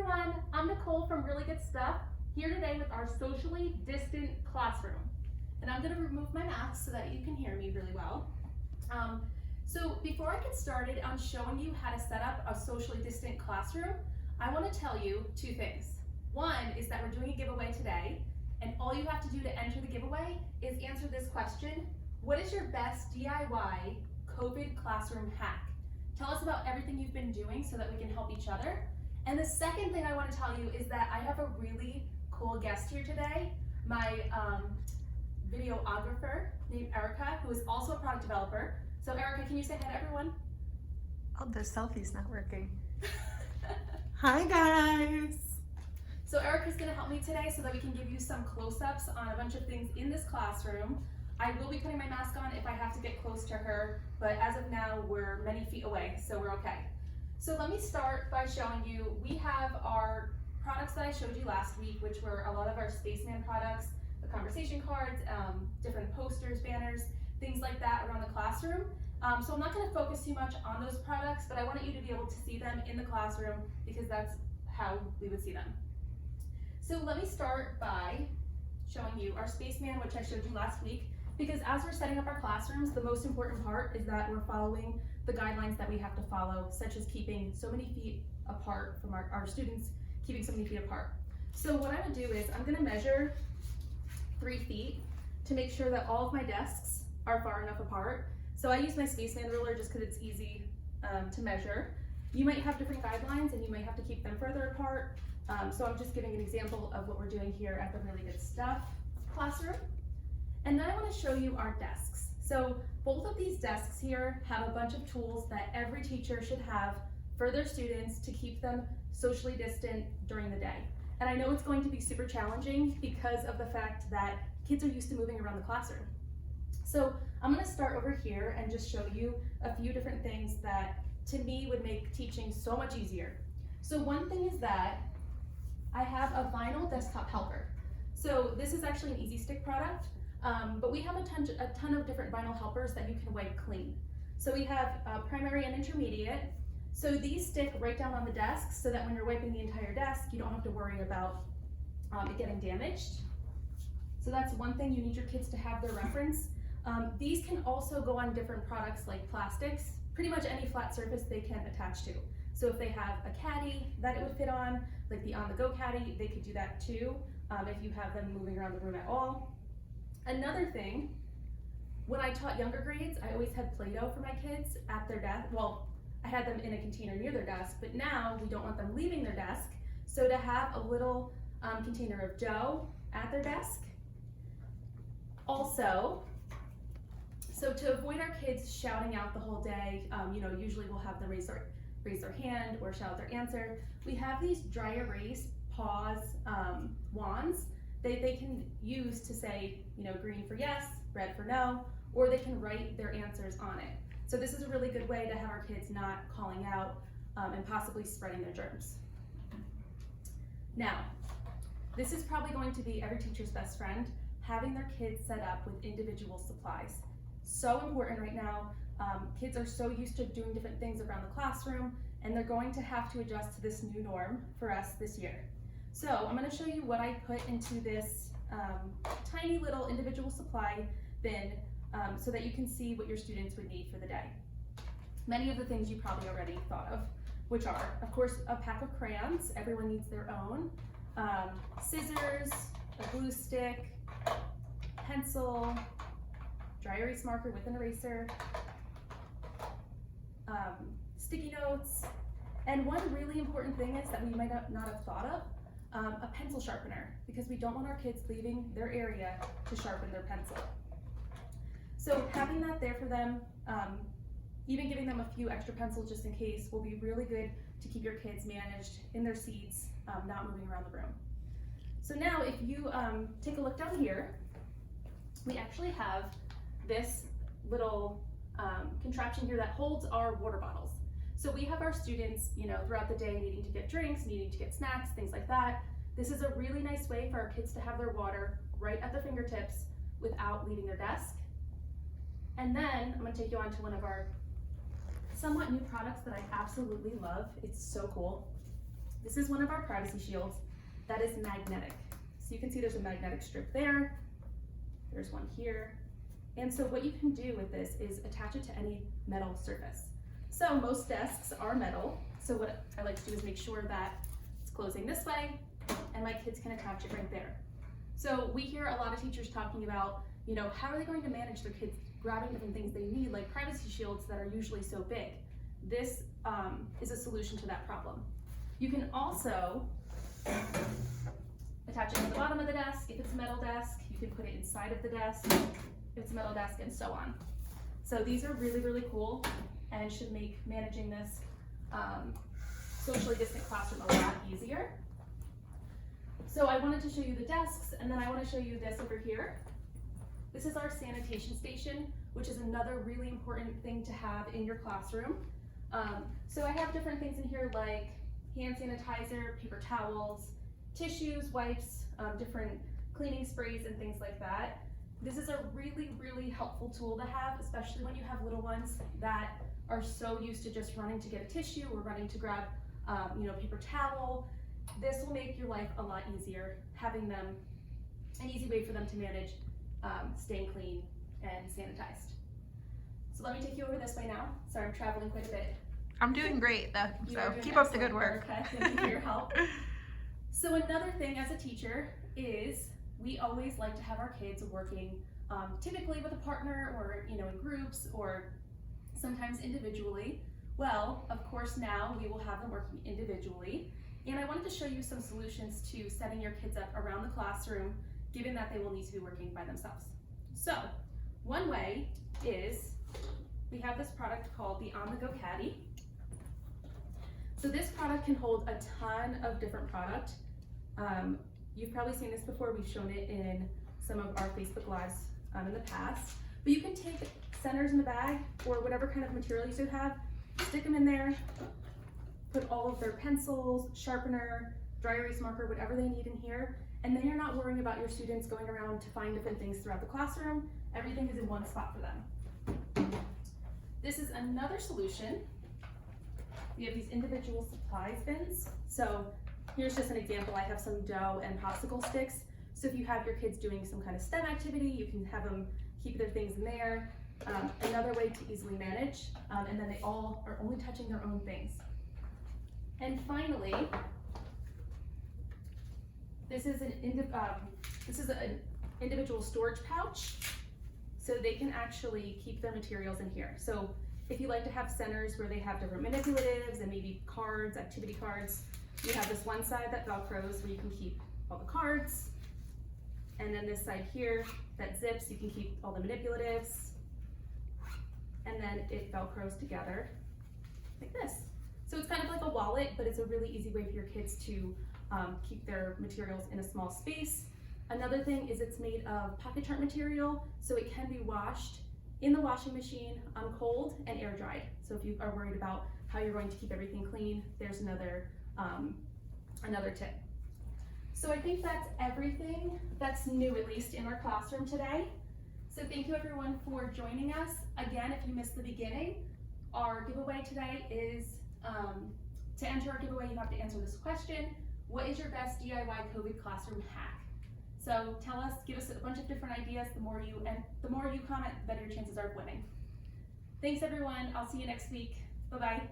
everyone, I'm Nicole from Really Good Stuff, here today with our socially distant classroom. And I'm going to remove my mask so that you can hear me really well. So before I get started on showing you how to set up a socially distant classroom, I want to tell you two things. One is that we're doing a giveaway today, and all you have to do to enter the giveaway is answer this question: what is your best DIY COVID classroom hack? Tell us about everything you've been doing so that we can help each other. And the second thing I want to tell you is that I have a really cool guest here today, my videographer named Erica, who is also a product developer. So Erica, can you say hi to everyone? Oh, the selfie's not working. Hi guys! So Erica's going to help me today so that we can give you some close-ups on a bunch of things in this classroom. I will be putting my mask on if I have to get close to her, but as of now, we're many feet away, so we're okay. So let me start by showing you, we have our products that I showed you last week, which were a lot of our Spaceman products, the conversation cards, different posters, banners, things like that around the classroom. So I'm not going to focus too much on those products, but I wanted you to be able to see them in the classroom because that's how we would see them. So let me start by showing you our Spaceman, which I showed you last week, because as we're setting up our classrooms, the most important part is that we're following the guidelines that we have to follow, such as keeping so many feet apart from our students, keeping so many feet apart. So what I would do is I'm going to measure 3 feet to make sure that all of my desks are far enough apart. So I use my Spaceman ruler just because it's easy to measure. You might have different guidelines and you might have to keep them further apart. So I'm just giving an example of what we're doing here at the Really Good Stuff classroom. And then I want to show you our desks. So both of these desks here have a bunch of tools that every teacher should have for their students to keep them socially distant during the day. And I know it's going to be super challenging because of the fact that kids are used to moving around the classroom. So I'm going to start over here and just show you a few different things that to me would make teaching so much easier. So one thing is that I have a vinyl desktop helper. So this is actually an Easy Stick product. But we have a ton of different vinyl helpers that you can wipe clean. So we have primary and intermediate. So these stick right down on the desk so that when you're wiping the entire desk, you don't have to worry about it getting damaged. So that's one thing, you need your kids to have their reference. These can also go on different products like plastics, pretty much any flat surface they can attach to. So if they have a caddy that it would fit on, like the on-the-go caddy, they could do that too if you have them moving around the room at all. Another thing, when I taught younger grades, I always had Play-Doh for my kids at their desk. Well, I had them in a container near their desk, but now we don't want them leaving their desk. So to have a little container of dough at their desk. Also, so to avoid our kids shouting out the whole day, usually we'll have them raise their hand or shout their answer. We have these dry erase pause wands. They can use to say, green for yes, red for no, or they can write their answers on it. So this is a really good way to have our kids not calling out and possibly spreading their germs. Now, this is probably going to be every teacher's best friend, having their kids set up with individual supplies. So important right now. Kids are so used to doing different things around the classroom, and they're going to have to adjust to this new norm for us this year. So I'm going to show you what I put into this tiny little individual supply bin so that you can see what your students would need for the day. Many of the things you probably already thought of, which are, of course, a pack of crayons. Everyone needs their own. Scissors, a glue stick, pencil, dry erase marker with an eraser, sticky notes, and one really important thing is that we might not have thought of, a pencil sharpener, because we don't want our kids leaving their area to sharpen their pencil. So having that there for them, even giving them a few extra pencils just in case, will be really good to keep your kids managed in their seats, not moving around the room. So now if you take a look down here, we actually have this little contraption here that holds our water bottles. So we have our students, throughout the day needing to get drinks, needing to get snacks, things like that. This is a really nice way for our kids to have their water right at their fingertips without leaving their desk. And then I'm going to take you on to one of our somewhat new products that I absolutely love. It's so cool. This is one of our privacy shields that is magnetic. So you can see there's a magnetic strip there. There's one here. And so what you can do with this is attach it to any metal surface. So most desks are metal. So what I like to do is make sure that it's closing this way and my kids can attach it right there. So we hear a lot of teachers talking about, you know, how are they going to manage their kids grabbing different things they need, like privacy shields that are usually so big. This is a solution to that problem. You can also attach it to the bottom of the desk. If it's a metal desk, you can put it inside of the desk. If it's a metal desk, and so on. So these are really, really cool and should make managing this socially distant classroom a lot easier. So I wanted to show you the desks, and then I want to show you this over here. This is our sanitation station, which is another really important thing to have in your classroom. So I have different things in here like hand sanitizer, paper towels, tissues, wipes, different cleaning sprays and things like that. This is a really, really helpful tool to have, especially when you have little ones that are so used to just running to get a tissue or running to grab paper towel. This will make your life a lot easier, having them an easy way for them to manage staying clean and sanitized. So let me take you over this way now. Sorry, I'm traveling quite a bit. I'm doing great though, You so are doing keep up the good excellent work. Okay, thank you for your help. So another thing as a teacher is we always like to have our kids working typically with a partner or in groups or sometimes individually. Well, of course now we will have them working individually. And I wanted to show you some solutions to setting your kids up around the classroom, given that they will need to be working by themselves. So one way is we have this product called the On-the-Go Caddy. So this product can hold a ton of different product. You've probably seen this before. We've shown it in some of our Facebook Lives in the past. But you can take centers in the bag or whatever kind of materials you have, stick them in there, put all of their pencils, sharpener, dry erase marker, whatever they need in here, and then you're not worrying about your students going around to find different things throughout the classroom. Everything is in one spot for them. This is another solution. We have these individual supplies bins. So here's just an example. I have some dough and popsicle sticks. So if you have your kids doing some kind of STEM activity, you can have them keep their things in there. Another way to easily manage, and then they all are only touching their own things. And finally, this is an individual storage pouch, so they can actually keep their materials in here. So if you like to have centers where they have different manipulatives and maybe cards, activity cards, you have this one side that velcros where you can keep all the cards, and then this side here that zips, you can keep all the manipulatives, and then it velcros together like this. So it's kind of like a wallet, but it's a really easy way for your kids to keep their materials in a small space. Another thing is it's made of pocket chart material, so it can be washed in the washing machine on cold and air dried. So if you are worried about how you're going to keep everything clean, there's another tip. So I think that's everything that's new, at least in our classroom today. So thank you everyone for joining us. Again, if you missed the beginning, our giveaway today is, to enter our giveaway, you have to answer this question: what is your best DIY COVID classroom hack? So tell us, give us a bunch of different ideas. The more you comment, the better your chances are of winning. Thanks everyone, I'll see you next week. Bye-bye.